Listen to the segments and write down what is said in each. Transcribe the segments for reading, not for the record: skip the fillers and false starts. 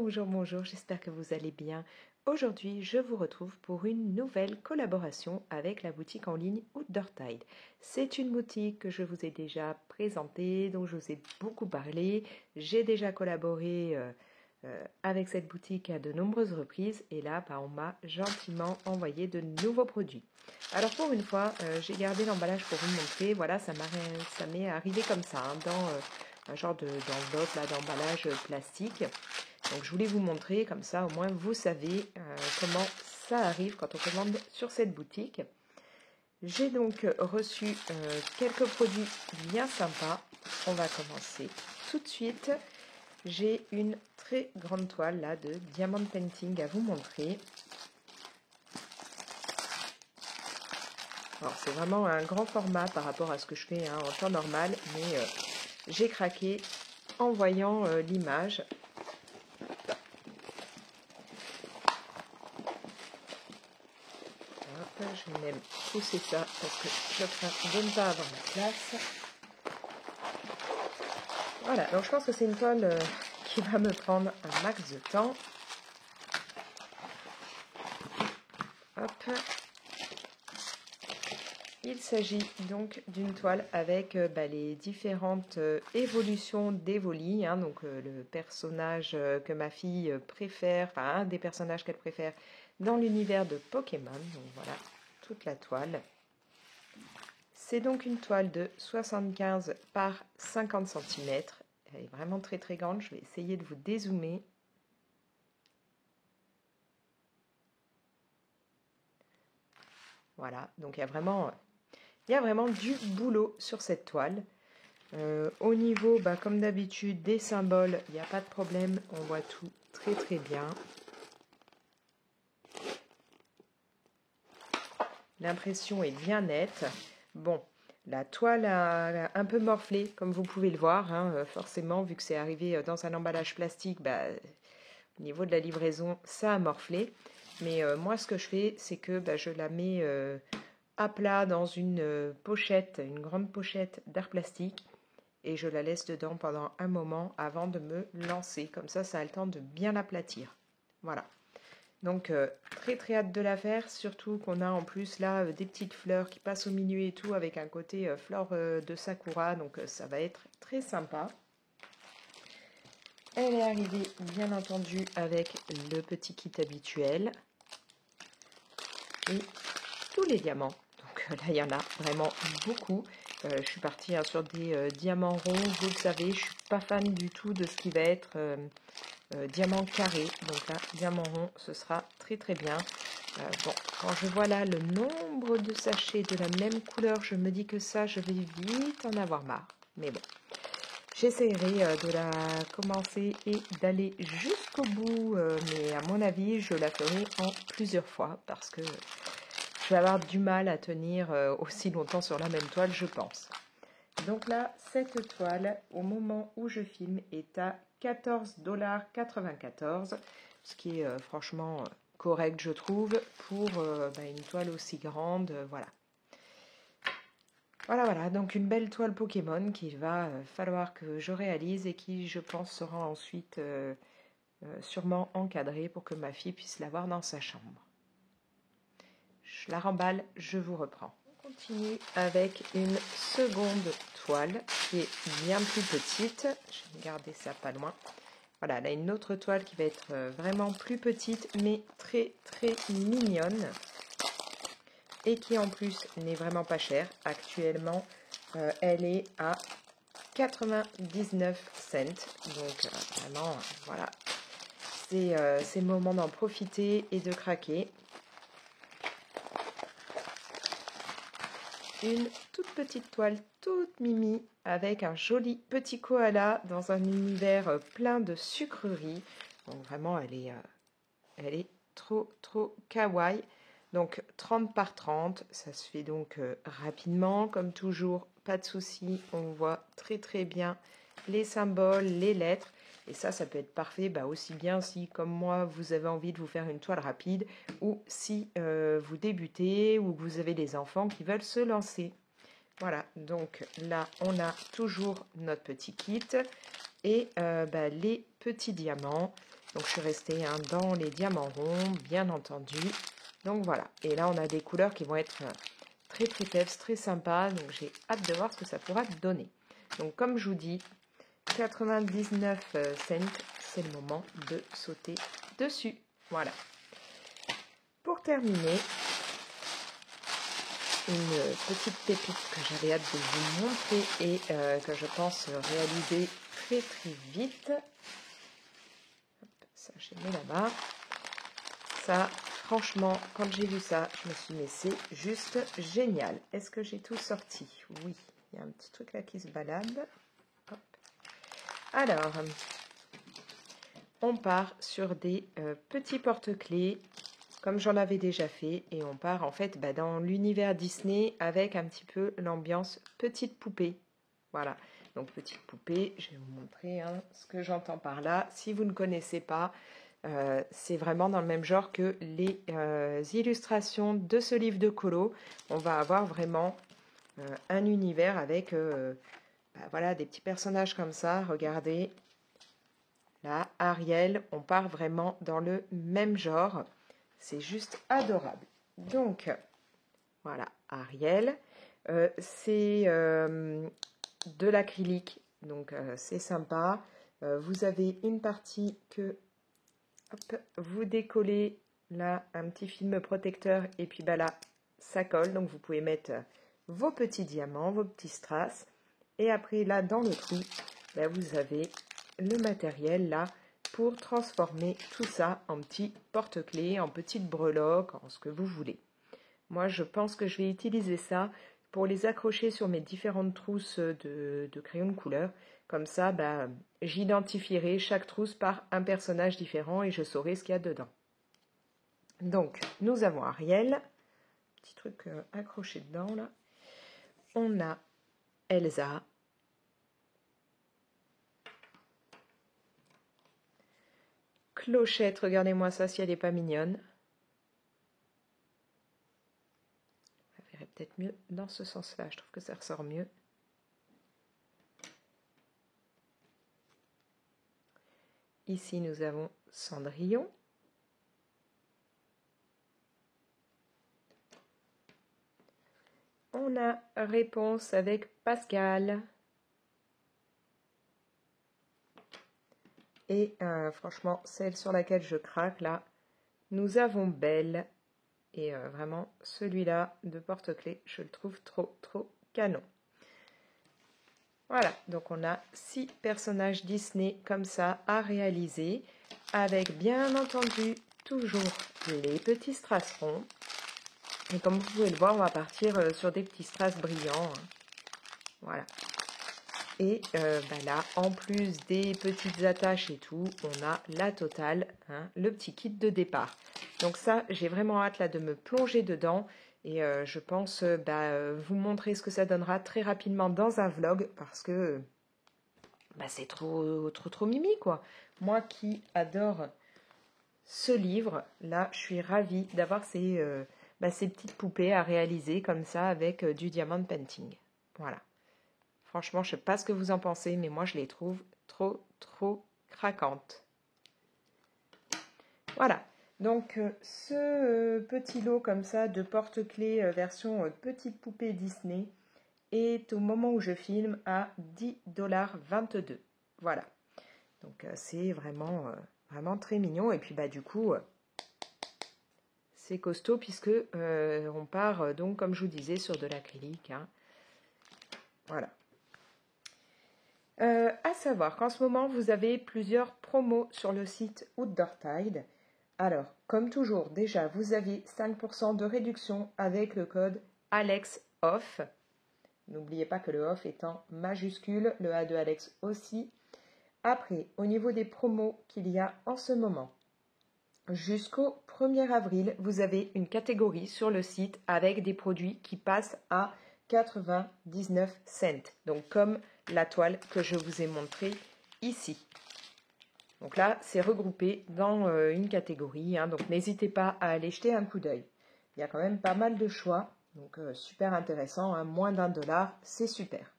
Bonjour, bonjour, j'espère que vous allez bien. Aujourd'hui, je vous retrouve pour une nouvelle collaboration avec la boutique en ligne Outdoortide. C'est une boutique que je vous ai déjà présentée, dont je vous ai beaucoup parlé. J'ai déjà collaboré avec cette boutique à de nombreuses reprises et là, on m'a gentiment envoyé de nouveaux produits. Alors pour une fois, j'ai gardé l'emballage pour vous montrer. Voilà, ça m'est arrivé comme ça, dans un genre d'enveloppe d'emballage plastique. Donc je voulais vous montrer, comme ça au moins vous savez comment ça arrive quand on commande sur cette boutique. J'ai donc reçu quelques produits bien sympas. On va commencer tout de suite. J'ai une très grande toile là de diamond painting à vous montrer. Alors c'est vraiment un grand format par rapport à ce que je fais en temps normal, mais j'ai craqué en voyant l'image. Je vais même pousser ça parce que je crains de ne pas avoir la place. Voilà, donc je pense que c'est une toile qui va me prendre un max de temps. Hop. Il s'agit donc d'une toile avec les différentes évolutions d'Evoli, donc le personnage que ma fille préfère, enfin un des personnages qu'elle préfère dans l'univers de Pokémon. Donc voilà, toute la toile. C'est donc une toile de 75 par 50 cm. Elle est vraiment très très grande. Je vais essayer de vous dézoomer. Voilà, donc il y a vraiment du boulot sur cette toile. Au niveau, comme d'habitude, des symboles, il n'y a pas de problème. On voit tout très très bien. L'impression est bien nette. Bon, la toile a un peu morflé, comme vous pouvez le voir. Forcément, vu que c'est arrivé dans un emballage plastique, au niveau de la livraison, ça a morflé. Mais moi, ce que je fais, c'est que je la mets à plat dans une pochette, une grande pochette d'art plastique. Et je la laisse dedans pendant un moment avant de me lancer. Comme ça, ça a le temps de bien l'aplatir. Voilà. Donc, très très hâte de la faire. Surtout qu'on a en plus là des petites fleurs qui passent au milieu et tout avec un côté fleur de sakura. Donc, ça va être très sympa. Elle est arrivée, bien entendu, avec le petit kit habituel. Et tous les diamants. Donc là, il y en a vraiment beaucoup. Je suis partie sur des diamants ronds. Vous le savez, je ne suis pas fan du tout de ce qui va être diamant carré. Donc là, diamant rond, ce sera très très bien. Quand je vois là le nombre de sachets de la même couleur, je me dis que ça, je vais vite en avoir marre. Mais bon, j'essaierai de la commencer et d'aller jusqu'au bout. Mais à mon avis, je la ferai en plusieurs fois parce que je vais avoir du mal à tenir aussi longtemps sur la même toile, je pense. Donc là, cette toile, au moment où je filme, est à 14,94 $, ce qui est franchement correct, je trouve, pour une toile aussi grande. Voilà. Voilà, donc une belle toile Pokémon qu'il va falloir que je réalise et qui, je pense, sera ensuite sûrement encadrée pour que ma fille puisse l'avoir dans sa chambre. Je la remballe, je vous reprends. On continue avec une seconde toile qui est bien plus petite. Je vais garder ça pas loin. Voilà, là une autre toile qui va être vraiment plus petite mais très très mignonne. Et qui en plus n'est vraiment pas chère. Actuellement, elle est à 99 cents. Donc vraiment, voilà. C'est le moment d'en profiter et de craquer. Une toute petite toile, toute mimi, avec un joli petit koala dans un univers plein de sucreries. Donc vraiment, elle est trop, trop kawaii. Donc 30 par 30, ça se fait donc rapidement, comme toujours, pas de souci. On voit très très bien les symboles, les lettres. Et ça peut être parfait aussi bien si, comme moi, vous avez envie de vous faire une toile rapide ou si vous débutez ou que vous avez des enfants qui veulent se lancer. Voilà, donc là, on a toujours notre petit kit et les petits diamants. Donc je suis restée dans les diamants ronds, bien entendu. Donc voilà, et là on a des couleurs qui vont être très très peps, très sympas. Donc j'ai hâte de voir ce que ça pourra donner. Donc comme je vous dis, 99 cents, c'est le moment de sauter dessus. Voilà. Pour terminer, une petite pépite que j'avais hâte de vous montrer et que je pense réaliser très très vite. Hop, ça, j'ai mis là-bas. Ça, franchement, quand j'ai vu ça, je me suis dit, mais c'est juste génial. Est-ce que j'ai tout sorti? Oui, il y a un petit truc là qui se balade. Hop. Alors, on part sur des petits porte-clés, comme j'en avais déjà fait, et on part en fait dans l'univers Disney avec un petit peu l'ambiance petite poupée. Voilà, donc petite poupée, je vais vous montrer ce que j'entends par là. Si vous ne connaissez pas, c'est vraiment dans le même genre que les illustrations de ce livre de colo. On va avoir vraiment un univers avec voilà, des petits personnages comme ça, regardez. Là, Ariel, on part vraiment dans le même genre. C'est juste adorable. Donc, voilà, Ariel. C'est de l'acrylique, donc c'est sympa. Vous avez une partie que hop, vous décollez, là, un petit film protecteur, et puis là, ça colle. Donc, vous pouvez mettre vos petits diamants, vos petits strass. Et après, là, dans le trou, vous avez le matériel, là, pour transformer tout ça en petits porte-clés, en petites breloques, en ce que vous voulez. Moi, je pense que je vais utiliser ça pour les accrocher sur mes différentes trousses de crayons de couleur. Comme ça, j'identifierai chaque trousse par un personnage différent et je saurai ce qu'il y a dedans. Donc, nous avons Ariel. Petit truc accroché dedans, là. On a Elsa. Clochette, regardez-moi ça si elle n'est pas mignonne. Ça verrait peut-être mieux dans ce sens-là, je trouve que ça ressort mieux. Ici, nous avons Cendrillon. On a Réponse avec Pascal. Et franchement, celle sur laquelle je craque, là, nous avons Belle. Et vraiment, celui-là de porte-clés, je le trouve trop, trop canon. Voilà, donc on a 6 personnages Disney comme ça à réaliser, avec bien entendu toujours les petits strass ronds. Et comme vous pouvez le voir, on va partir sur des petits strass brillants. Voilà. Et là, en plus des petites attaches et tout, on a la totale, le petit kit de départ. Donc ça, j'ai vraiment hâte là de me plonger dedans. Et je pense vous montrer ce que ça donnera très rapidement dans un vlog. Parce que c'est trop mimi, quoi. Moi qui adore ce livre, là, je suis ravie d'avoir ces petites poupées à réaliser comme ça avec du diamond painting. Voilà. Franchement, je ne sais pas ce que vous en pensez, mais moi, je les trouve trop craquantes. Voilà. Donc, ce petit lot comme ça de porte-clés version petite poupée Disney est au moment où je filme à 10,22 $. Voilà. Donc, c'est vraiment très mignon. Et puis, du coup, c'est costaud puisque on part, donc, comme je vous disais, sur de l'acrylique. Voilà. À savoir qu'en ce moment, vous avez plusieurs promos sur le site Outdoor Tide. Alors, comme toujours, déjà, vous avez 5% de réduction avec le code ALEXOFF. N'oubliez pas que le OFF est en majuscule, le A de Alex aussi. Après, au niveau des promos qu'il y a en ce moment, jusqu'au 1er avril, vous avez une catégorie sur le site avec des produits qui passent à 99 cents. Donc, comme la toile que je vous ai montrée ici. Donc là, c'est regroupé dans une catégorie. Donc, n'hésitez pas à aller jeter un coup d'œil. Il y a quand même pas mal de choix. Donc, super intéressant. Moins d'$1, c'est super.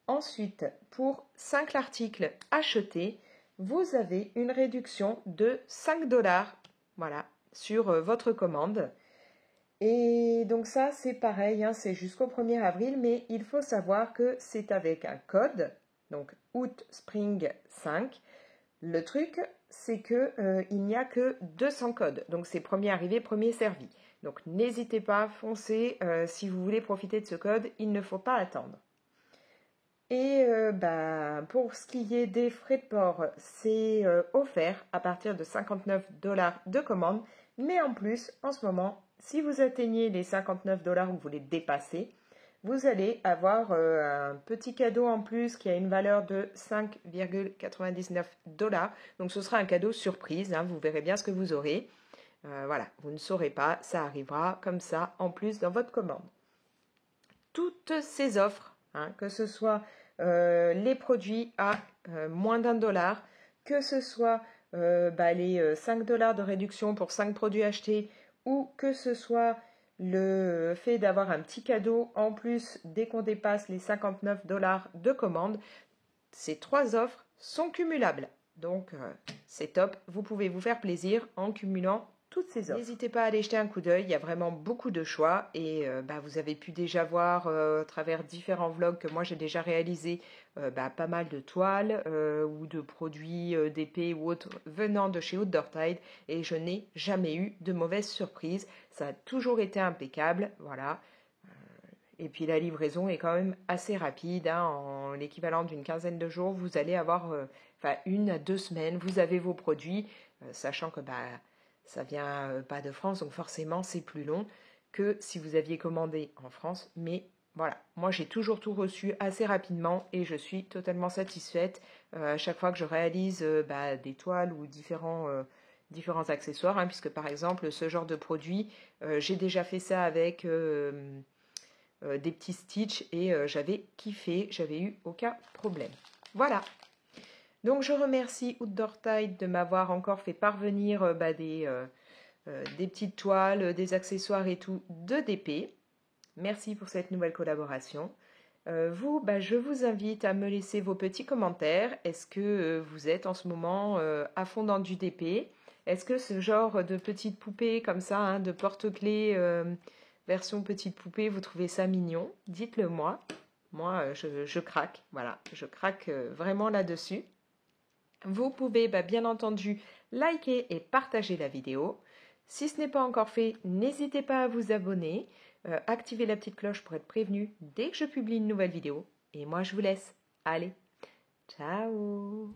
Ensuite, pour 5 articles achetés, vous avez une réduction de 5 $, voilà, sur votre commande. Et donc ça, c'est pareil, hein, c'est jusqu'au 1er avril, mais il faut savoir que c'est avec un code, donc août spring 5. Le truc, c'est que il n'y a que 200 codes, donc c'est premier arrivé, premier servi. Donc n'hésitez pas, foncez, si vous voulez profiter de ce code, il ne faut pas attendre. Et pour ce qui est des frais de port, c'est offert à partir de 59 $ de commande, mais en plus, en ce moment, si vous atteignez les 59 $ ou vous les dépassez, vous allez avoir un petit cadeau en plus qui a une valeur de 5,99 $. Donc ce sera un cadeau surprise, hein, vous verrez bien ce que vous aurez. Voilà, vous ne saurez pas, ça arrivera comme ça en plus dans votre commande. Toutes ces offres, hein, que ce soit les produits à moins d'1 $, que ce soit les 5 $ de réduction pour 5 produits achetés, ou que ce soit le fait d'avoir un petit cadeau en plus dès qu'on dépasse les 59 $ de commande, ces 3 offres sont cumulables. Donc c'est top, vous pouvez vous faire plaisir en cumulant toutes ces offres. N'hésitez pas à aller jeter un coup d'œil, il y a vraiment beaucoup de choix et vous avez pu déjà voir à travers différents vlogs que moi j'ai déjà réalisé pas mal de toiles ou de produits d'épée ou autres venant de chez Outdoor Tide et je n'ai jamais eu de mauvaise surprise, ça a toujours été impeccable, voilà. Et puis la livraison est quand même assez rapide, hein, en l'équivalent d'une quinzaine de jours, vous allez avoir 1 à 2 semaines, vous avez vos produits, sachant que ça vient pas de France, donc forcément c'est plus long que si vous aviez commandé en France. Mais voilà, moi j'ai toujours tout reçu assez rapidement et je suis totalement satisfaite à chaque fois que je réalise des toiles ou différents accessoires, hein, puisque par exemple ce genre de produit, j'ai déjà fait ça avec des petits stitches et j'avais kiffé, j'avais eu aucun problème. Voilà. Donc je remercie Outdoor Tide de m'avoir encore fait parvenir des petites toiles, des accessoires et tout de DP. Merci pour cette nouvelle collaboration. Je vous invite à me laisser vos petits commentaires. Est-ce que vous êtes en ce moment à fond dans du DP? Est-ce que ce genre de petites poupées comme ça, hein, de porte-clés version petite poupée, vous trouvez ça mignon? Dites-le moi. Moi, je craque. Voilà, je craque vraiment là-dessus. Vous pouvez bien entendu liker et partager la vidéo. Si ce n'est pas encore fait, n'hésitez pas à vous abonner, activez la petite cloche pour être prévenu dès que je publie une nouvelle vidéo. Et moi je vous laisse. Allez, ciao!